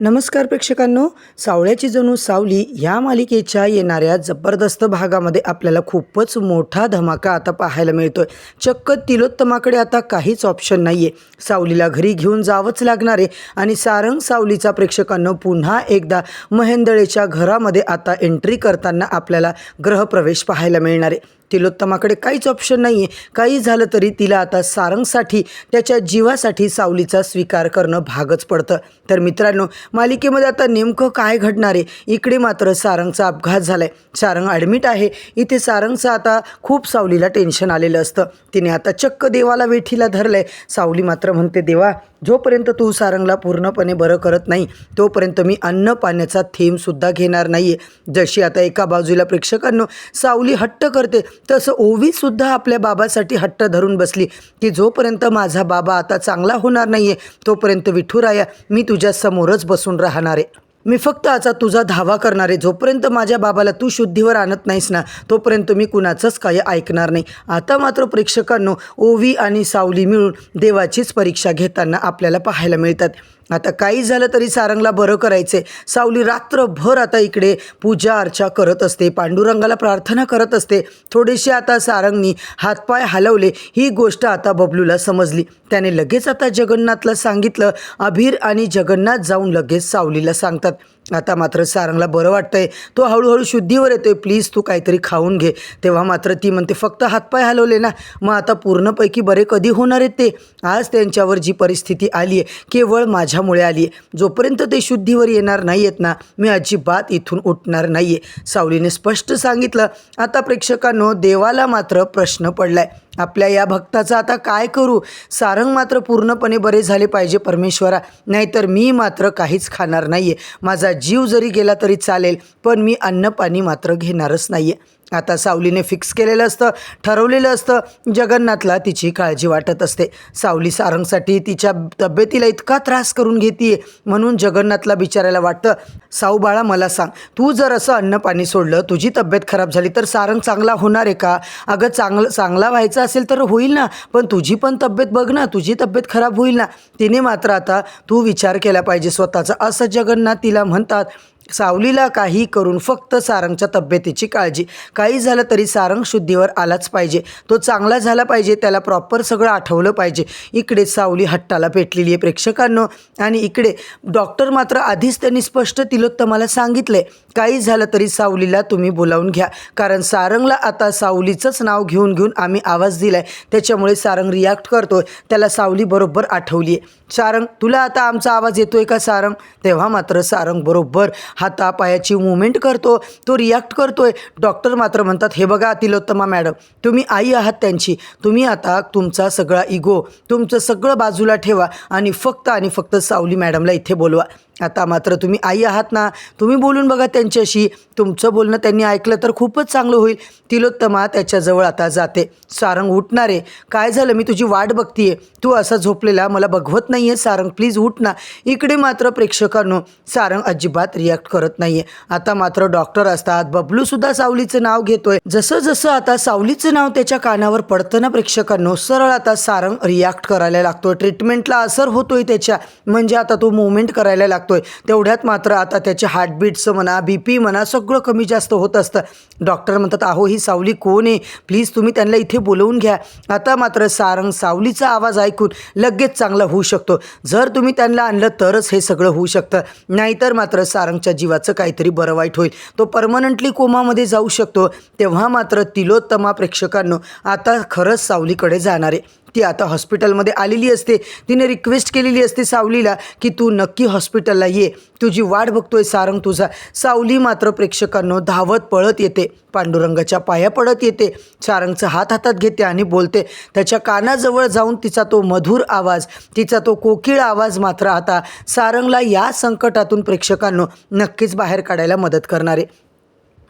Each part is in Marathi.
नमस्कार प्रेक्षकांनो, सावळ्याची जणू सावली या मालिकेच्या येणाऱ्या जबरदस्त भागामध्ये आपल्याला खूपच मोठा धमाका आता पाहायला मिळतोय। चक्क तिलोत्तमाकडे आता काहीच ऑप्शन नाहीये, सावलीला घरी घेऊन जावंच लागणार आहे आणि सारंग सावलीचा प्रेक्षकांनो पुन्हा एकदा महेंदळेच्या घरामध्ये आता एंट्री करताना आपल्याला गृहप्रवेश पाहायला मिळणार आहे। तिलोत्तमाकडे काहीच ऑप्शन नाही आहे, काही झालं तरी तिला आता सारंगसाठी त्याच्या जीवासाठी सावलीचा स्वीकार करणं भागच पडतं। तर मित्रांनो, मालिकेमध्ये आता नेमकं काय घडणार आहे? इकडे मात्र सारंगचा अपघात झालाय, सारंग ॲडमिट आहे। इथे सारंगचं आता खूप सावलीला टेन्शन आलेलं असतं, तिने आता चक्क देवाला वेठीला धरलंय। सावली मात्र म्हणते, देवा जोपर्यंत तू सारंगला पूर्णपणे बरं करत नाही तोपर्यंत मी अन्न पाण्याचा थेंबसुद्धा घेणार नाही आहे। जशी आता एका बाजूला प्रेक्षकांनो सावली हट्ट करते, तसं ओवीसुद्धा आपल्या बाबासाठी हट्ट धरून बसली की जोपर्यंत माझा बाबा आता चांगला होणार नाही आहे तोपर्यंत विठुराया मी तुझ्या समोरच बसून राहणार आहे, मी फक्त आता तुझा धावा करणार आहे। जोपर्यंत माझ्या बाबाला तू शुद्धीवर आणत नाहीस ना तोपर्यंत मी कुणाचंच काही ऐकणार नाही। आता मात्र प्रेक्षकांनो ओवी आणि सावली मिळून देवाचीच परीक्षा घेताना आपल्याला पाहायला मिळतात। आता काही झालं तरी सारंगला बरं करायचे, सावली रात्रभर आता इकडे पूजा अर्चा करत असते, पांडुरंगाला प्रार्थना करत असते। थोडेसे आता सारंगनी हातपाय हलवले, ही गोष्ट आता बबलूला समजली। त्याने लगेच आता जगन्नाथला सांगितलं, अभिर आणि जगन्नाथ जाऊन लगेच सावलीला सांगतात। आता मात्र सारंगला बरं वाटतंय, तो हळूहळू शुद्धीवर येतोय, प्लीज तू काहीतरी खाऊन घे। तेव्हा मात्र ती म्हणते, फक्त हातपाय हलवले ना, मग आता पूर्णपैकी बरे कधी होणार आहेत ते? आज त्यांच्यावर जी परिस्थिती आली आहे केवळ माझ्यामुळे आली आहे, जोपर्यंत ते शुद्धीवर येणार नाही आहेत ना मी अजिबात इथून उठणार नाही आहे, सावलीने स्पष्ट सांगितलं। आता प्रेक्षकांनो देवाला मात्र प्रश्न पडलाय, आपल्या या भक्ताचं आता काय करू? सारंग मात्र पूर्णपणे बरे झाले पाहिजे परमेश्वरा, नाहीतर मी मात्र काहीच खाणार नाही आहे, माझा जीव जरी गेला तरी चालेल पण मी अन्न पाणी मात्र घेणारच नाही आहे। आता सावलीने फिक्स केलेलं असतं, ठरवलेलं असतं, जगन्नाथला तिची काळजी वाटत असते। सावली सारंगसाठी तिच्या तब्येतीला इतका त्रास करून घेते म्हणून जगन्नाथला बिचारायला वाटतं, साऊ बाळा मला सांग, तू जर असं अन्न पाणी सोडलं, तुझी तब्येत खराब झाली तर सारंग चांगला होणार आहे का? अगं चांगला व्हायचं असेल तर होईल ना, पण तुझी पण तब्येत बघ ना, तुझी तब्येत खराब होईल ना। तिने मात्र आता तू विचार केला पाहिजे स्वतःचा, असं जगन्नाथ तिला म्हणतात। सावलीला काही करून फक्त सारंगच्या तब्येतीची काळजी, काही झालं तरी सारंग शुद्धीवर आलाच पाहिजे, तो चांगला झाला पाहिजे, त्याला प्रॉपर सगळं आठवलं पाहिजे। इकडे सावली हट्टाला पेटलेली आहे प्रेक्षकांनो, आणि इकडे डॉक्टर मात्र आधीच त्यांनी स्पष्ट तिलोत्तमाला सांगितले, काही झालं तरी सावलीला तुम्ही बोलावून घ्या, कारण सारंगला आता सावलीचंच नाव घेऊन घेऊन आम्ही आवाज दिलाय, त्याच्यामुळे सारंग रिॲक्ट करतोय, त्याला सावली बरोबर आठवली आहे। सारंग तुला आता आमचा आवाज येतोय का सारंग? तेव्हा मात्र सारंग बरोबर हातापायाची मुवमेंट करतो, तो रिॲक्ट करतोय। डॉक्टर मात्र म्हणतात, हे बघा तिलोत्तमा मॅडम, तुम्ही आई आहात त्यांची, तुम्ही आता तुमचा सगळा इगो तुमचं सगळं बाजूला ठेवा आणि फक्त सावली मॅडमला इथे बोलवा। आता मात्र तुम्ही आई आहात ना, तुम्ही बोलून बघा त्यांच्याशी, तुमचं बोलणं त्यांनी ऐकलं तर खूपच चांगलं होईल। तिलोत्तमा त्याच्याजवळ आता जाते, सारंग उठणार आहे, काय झालं, मी तुझी वाट बघतीये, तू असा झोपलेला मला बघवत नाही आहे, सारंग प्लीज उठ ना। इकडे मात्र प्रेक्षकांनो सारंग अजिबात रिॲक्ट करत नाही आहे। आता मात्र डॉक्टर असतात, बबलूसुद्धा सावलीचं नाव घेतोय, जसं जसं आता सावलीचं नाव त्याच्या कानावर पडतं ना प्रेक्षकांनो, सरळ आता सारंग रिॲक्ट करायला लागतोय, ट्रीटमेंटला असर होतोय त्याच्या, म्हणजे आता तो मुवमेंट करायला लागतो। तेवढ्यात मात्र आता त्याचे हार्टबीट्स म्हणा, BP म्हणा, सगळं कमी जास्त होत असतं। डॉक्टर म्हणतात, अहो ही सावली कोण आहे, प्लीज तुम्ही त्यांना इथे बोलवून घ्या। आता मात्र सारंग सावलीचा आवाज ऐकून लगेच चांगला होऊ शकतो, जर तुम्ही त्यांना आणलं तरच हे सगळं होऊ शकतं, नाहीतर मात्र सारंगच्या जीवाचं काहीतरी बरं वाईट होईल, तो परमनंटली कोमामध्ये जाऊ शकतो। तेव्हा मात्र तिलोत्तमा प्रेक्षकांनो आता खरंच सावलीकडे जाणार आहे, ती आता हॉस्पिटलमध्ये आलेली असते, तिने रिक्वेस्ट केलेली असते सावलीला की तू नक्की हॉस्पिटलला ये, तुझी वाट बघतोय सारंग तुझा। सावली मात्र प्रेक्षकांनो धावत पळत येते, पांडुरंगाच्या पाया पडत येते, सारंगचा हात हातात घेते आणि बोलते, त्याच्या कानाजवळ जाऊन तिचा तो मधुर आवाज, तिचा तो कोकिळ आवाज मात्र आता सारंगला या संकटातून प्रेक्षकांनो नक्कीच बाहेर काढायला मदत करणार आहे।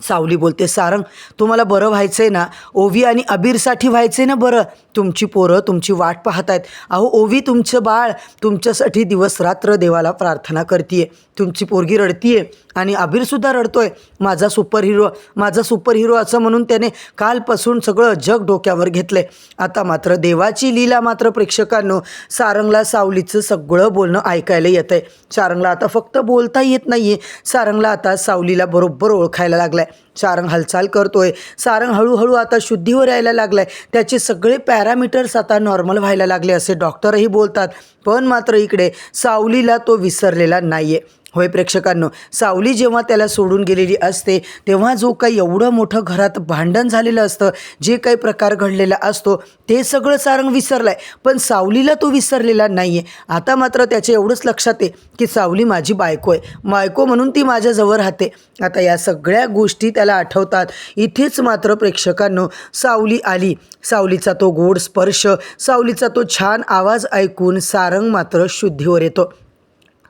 सावली बोलते, सारंग तुम्हाला बरं व्हायचं आहे ना, ओवी आणि अबीरसाठी व्हायचं आहे ना बरं. तुमची पोरं तुमची वाट पाहत आहेत. अहो ओवी तुमचं बाळ तुमच्यासाठी दिवस रात्र देवाला प्रार्थना करते. तुमची पोरगी रडतीये आणि अबीरसुद्धा रडतोय. माझा सुपर हिरो असं म्हणून त्याने कालपासून सगळं जग डोक्यावर घेतलंय. आता मात्र देवाची लीला मात्र प्रेक्षकांनो, सारंगला सावलीचं सगळं बोलणं ऐकायला येतं आहे. सारंगला आता फक्त बोलता येत नाही आहे. सारंगला आता सावलीला बरोबर ओळखायला लागलाय. सारंग हालचाल करतोय. सारंग हळूहळू आता शुद्धीवर यायला लागलाय. त्याचे सगळे पॅरामीटर्स आता नॉर्मल व्हायला लागले असे डॉक्टरही बोलतात. पण मात्र इकडे सावलीला तो विसरलेला नाही आहे. होय प्रेक्षकांनो, सावली जेव्हा त्याला सोडून गेलेली असते तेव्हा जो काही एवढं मोठं घरात भांडण झालेलं असतं, जे काही प्रकार घडलेला असतो ते सगळं सारंग विसरलाय. पण सावलीला तो विसरलेला नाही आहे. आता मात्र त्याच्या एवढंच लक्षात आहे की सावली माझी बायको आहे, बायको म्हणून ती माझ्याजवळ राहते. आता या सगळ्या गोष्टी त्याला आठवतात. इथेच मात्र प्रेक्षकांनो सावली आली. सावलीचा तो गोड स्पर्श, सावलीचा तो छान आवाज ऐकून सारंग मात्र शुद्धीवर येतो.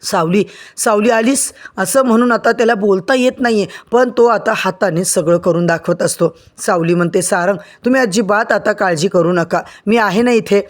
सावली आलीस असं म्हणून आता त्याला बोलता येत नाही आहे, पण तो आता हाताने सगळं करून दाखवत असतो. सावली म्हणते, सारंग तुम्ही अजिबात आता काळजी करू नका, मी आहे ना इथे.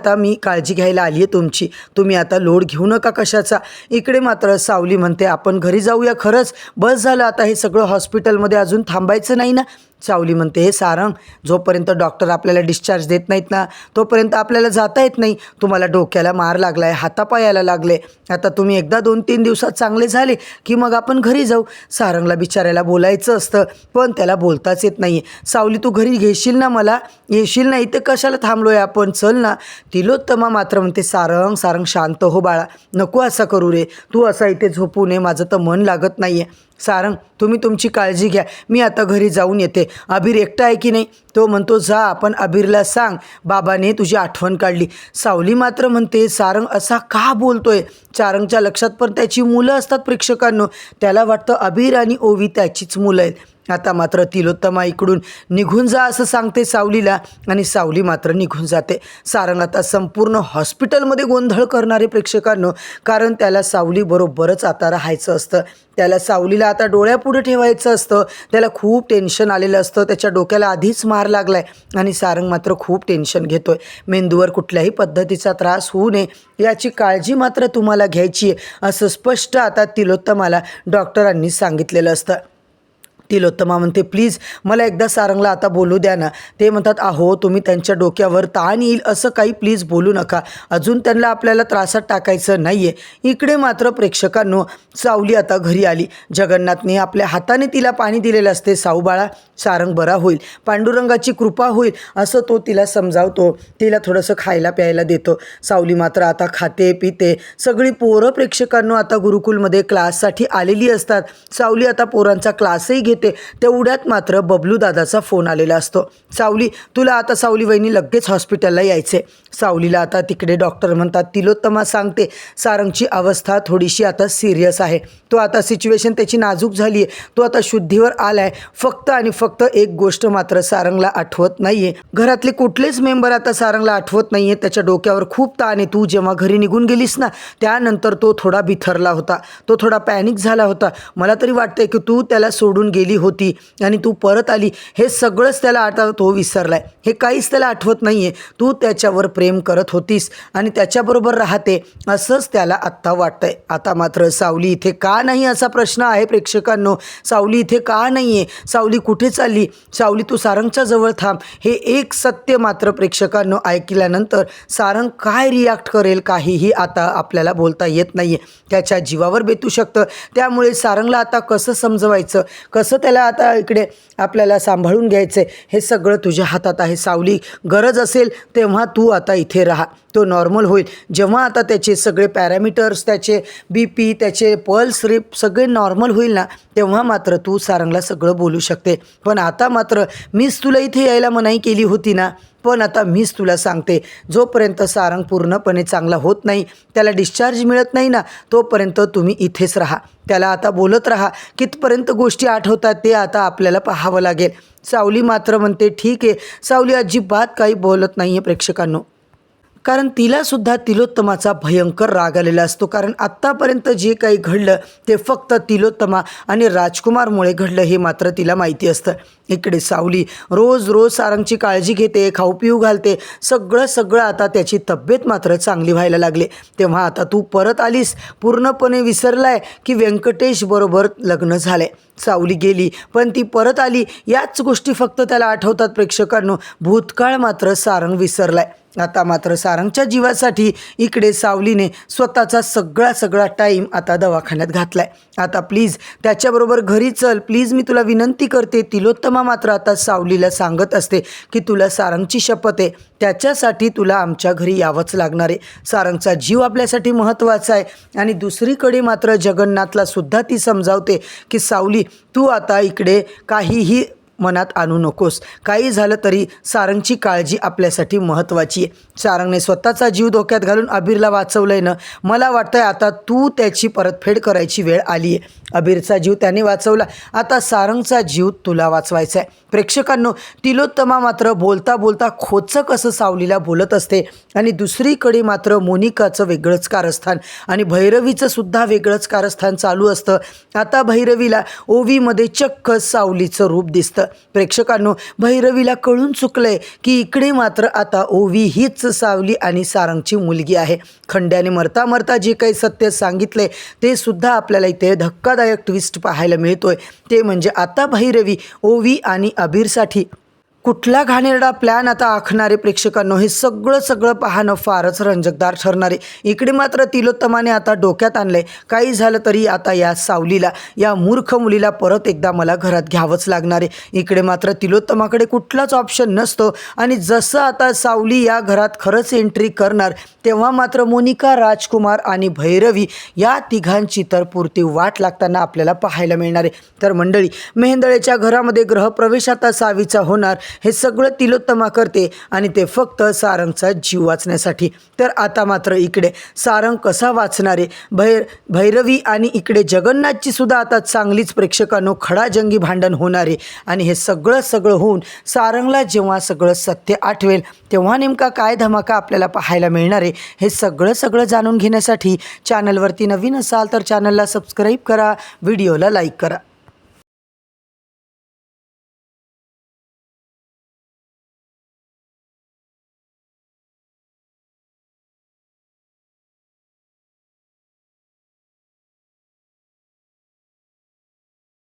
मी काळजी घ्यायला आली आहे तुमची. तुम्ही आता लोड घेऊ नका कशाचा. इकडे मात्र सावली म्हणते, आपण घरी जाऊया. खरंच बस झालं आता, हे सगळं हॉस्पिटलमध्ये अजून थांबायचं नाही ना. सावली म्हणते, हे सारंग जोपर्यंत डॉक्टर आपल्याला डिस्चार्ज देत नाहीत ना तोपर्यंत आपल्याला जाता येत नाही. तुम्हाला डोक्याला मार लागला आहे, हातापायाला लागले. आता तुम्ही एकदा 2-3 दिवसात चांगले झाले की मग आपण घरी जाऊ. सारंगला बिचारायला बोलायचं असतं पण त्याला बोलताच येत नाही. सावली तू घरी घेशील ना मला? येशील ना? इथे कशाला थांबलोय आपण, चल ना. तिलोत्तमा मात्र म्हणते, सारंग शांत हो बाळा, नको असा करू रे. तू असा इथे झोपू नये, माझं तर मन लागत नाही आहे. सारंग तुम्ही तुमची काळजी घ्या, मी आता घरी जाऊन येते. अबीर एकटा आहे की नाही? तो म्हणतो, जा आपण अबीरला सांग बाबाने तुझी आठवण काढली. सावली मात्र म्हणते, सारंग असा का बोलतोय? सारंगच्या लक्षात पण त्याची मुलं असतात प्रेक्षकांनो. त्याला वाटतं अबीर आणि ओवी त्याचीच मुलं आहेत. आता मात्र तिलोत्तमा इकडून निघून जा असं सांगते सावलीला आणि सावली मात्र निघून जाते. सारंग आता संपूर्ण हॉस्पिटलमध्ये गोंधळ करणारे प्रेक्षकांनो, कारण त्याला सावली बरोबरच आता राहायचं असतं. त्याला सावलीला आता डोळ्यापुढे ठेवायचं असतं. त्याला खूप टेन्शन आलेलं असतं. त्याच्या डोक्याला आधीच मार लागलाय आणि सारंग मात्र खूप टेन्शन घेतोय. मेंदूवर कुठल्याही पद्धतीचा त्रास होऊ नये याची काळजी मात्र तुम्हाला घ्यायची आहे असं स्पष्ट आता तिलोत्तमाला डॉक्टरांनी सांगितलेलं असतं. तिलोत्तमा म्हणते, प्लीज मला एकदा सारंगला आता बोलू द्या ना. ते म्हणतात, अहो तुम्ही त्यांच्या डोक्यावर ताण येईल असं काही प्लीज बोलू नका. अजून त्यांना आपल्याला त्रासात टाकायचं नाही आहे. इकडे मात्र प्रेक्षकांनो सावली आता घरी आली. जगन्नाथने आपल्या हाताने तिला पाणी दिलेलं असते. साऊ बाळा, सारंग बरा होईल, पांडुरंगाची कृपा होईल असं तो तिला समजावतो. तिला थोडंसं खायला प्यायला देतो. सावली मात्र आता खाते पिते. सगळी पोरं प्रेक्षकांनो आता गुरुकुलमध्ये क्लाससाठी आलेली असतात. सावली आता पोरांचा क्लासही घेते. तेवढ्यात मात्र बबलू दादाचा फोन आलेला असतो. तुला आता सावली वहिनी लगेच हॉस्पिटलला यायचे. सावलीला आता तिकडे डॉक्टर म्हणतात, तिलोत्तमा सांगते सारंगची अवस्था थोडीशी आता सिरियस आहे. तो आता सिच्युएशन त्याची नाजूक झाली आहे. तो आता शुद्धीवर आलाय. फक्त आणि फक्त एक गोष्ट मात्र सारंगला आठवत नाहीये. घरातले कुठलेच मेंबर आता सारंगला आठवत नाहीये. त्याच्या डोक्यावर खूप ताण आहे. तू जेव्हा घरी निघून गेलीस ना त्यानंतर तो थोडा बिथरला होता. तो थोडा पॅनिक झाला होता. मला तरी वाटतंय की तू त्याला सोडून गेली होती आणि तू परत आली. हे सगळंच त्याला आता तो विसरलाय. हे काहीच त्याला आठवत नाहीये. तू त्याच्यावर प्रेम करत होतीस आणि त्याच्याबरोबर राहते असंच त्याला आत्ता वाटतंय. आता मात्र सावली इथे का नाही असा प्रश्न आहे प्रेक्षकांनो. सावली इथे का नाही आहे? सावली कुठे चालली? सावली तू सारंगच्या जवळ थांब. हे एक सत्य मात्र प्रेक्षकांनो ऐकल्यानंतर सारंग काय रिॲक्ट करेल काहीही आता आपल्याला बोलता येत नाही आहे. त्याच्या जीवावर बेतू शकतं. त्यामुळे सारंगला आता कसं समजवायचं, कसं त्याला आता इकडे आपल्याला सांभाळून घ्यायचं आहे हे सगळं तुझ्या हातात आहे. सावली गरज असेल तेव्हा तू आता इथे राहा. तो नॉर्मल होईल जेव्हा आता त्याचे सगळे पॅरामीटर्स, त्याचे BP, त्याचे पल्स रेट सगळे नॉर्मल होईल ना तेव्हा मात्र तू सारंगला सगळं बोलू शकते. पण आता मात्र मीच तुला इथे यायला मनाई केली होती ना. पण आता मीच तुला सांगते, जोपर्यंत सारंग पूर्णपणे चांगला होत नाही, त्याला डिस्चार्ज मिळत नाही ना तोपर्यंत तुम्ही इथेच राहा. त्याला आता बोलत राहा. कितपर्यंत गोष्टी आठवतात ते आता आपल्याला पाहावं लागेल. सावली मात्र म्हणते, ठीक आहे. सावली अजिबात काही बोलत नाही आहे प्रेक्षकांनो. कारण तिलासुद्धा तिलोत्तमाचा भयंकर राग आलेला असतो. कारण आत्तापर्यंत जे काही घडलं ते फक्त तिलोत्तमा आणि राजकुमारमुळे घडलं हे मात्र तिला माहिती असतं. इकडे सावली रोज रोज सारंगची काळजी घेते, खाऊ पिऊ घालते, सगळं आता त्याची तब्येत मात्र चांगली व्हायला लागली. तेव्हा आता तू परत आलीस, पूर्णपणे विसरलाय की व्यंकटेश बरोबर लग्न झालंय. सावली गेली पण ती परत आली, याच गोष्टी फक्त त्याला आठवतात प्रेक्षकांनो. भूतकाळ मात्र सारंग विसरलाय. आता मात्र सारंगच्या जीवासाठी इकडे सावलीने स्वतःचा सगळा टाईम आता दवाखान्यात घातलाय. आता प्लीज त्याच्याबरोबर घरी चल, प्लीज मी तुला विनंती करते. तिलोत्तमा मात्र आता सावलीला सांगत असते की तुला सारंगची शपथ आहे, त्याच्यासाठी तुला आमच्या घरी यावंच लागणार आहे. सारंगचा जीव आपल्यासाठी महत्त्वाचा आहे. आणि दुसरीकडे मात्र जगन्नाथला सुद्धा ती समजावते की सावली तू आता इकडे काहीही मनात आणू नकोस, काही झालं तरी सारंगची काळजी आपल्यासाठी महत्त्वाची आहे. सारंगने स्वतःचा जीव धोक्यात घालून अबीरला वाचवलंय ना, मला वाटतंय आता तू त्याची परतफेड करायची वेळ आली आहे. अबीरचा जीव त्याने वाचवला, आता सारंगचा जीव तुला वाचवायचा आहे. प्रेक्षकांनो, तिलोत्तमा मात्र बोलता बोलता खोचक असं सावलीला बोलत असते. आणि दुसरीकडे मात्र मोनिकाचं वेगळंच कारस्थान आणि भैरवीचं सुद्धा वेगळंच कारस्थान चालू असतं. आता भैरवीला ओवीमध्ये चक्क सावलीचं रूप दिसतं. प्रेक्षकांनो, भैरवीला कळून चुकलंय की इकडे मात्र आता ओवी हीच सावली आणि सारंगची मुलगी आहे. खंड्याने मरता जे काही सत्य सांगितले ते सुद्धा आपल्याला इथे धक्कादायक ट्विस्ट पाहायला मिळतोय. ते म्हणजे आता भैरवी ओवी आणि अबीरसाठी कुठला घाणेरडा प्लॅन आता आखणारे. प्रेक्षकांनो, हे सगळं पाहणं फारच रंजकदार ठरणार आहे. इकडे मात्र तिलोत्तमाने आता डोक्यात आणलंय, काही झालं तरी आता या सावलीला, या मूर्ख मुलीला परत एकदा मला घरात घ्यावंच लागणार आहे. इकडे मात्र तिलोत्तमाकडे कुठलाच ऑप्शन नसतो. आणि जसं आता सावली या घरात खरंच एंट्री करणार तेव्हा मात्र मोनिका, राजकुमार आणि भैरवी या तिघांची तर पुरती वाट लागताना आपल्याला पाहायला मिळणार आहे. तर मंडळी, मेहेंदळेच्या घरामध्ये ग्रहप्रवेश आता सावीचा होणार, हे सगळं तिलोत्तमा करते आणि ते फक्त सारंगचा जीव वाचण्यासाठी. तर आता मात्र इकडे सारंग कसा वाचणार आहे, भैरवी आणि इकडे जगन्नाथची सुद्धा आता चांगलीच प्रेक्षकांनो खडाजंगी भांडण होणार आहे. आणि हे सगळं होऊन सारंगला जेव्हा सगळं सत्य आठवेल तेव्हा नेमका काय धमाका आपल्याला पाहायला मिळणार आहे, हे सगळं जाणून घेण्यासाठी चॅनलवरती नवीन असाल तर चॅनलला सबस्क्राईब करा, व्हिडिओला लाईक करा.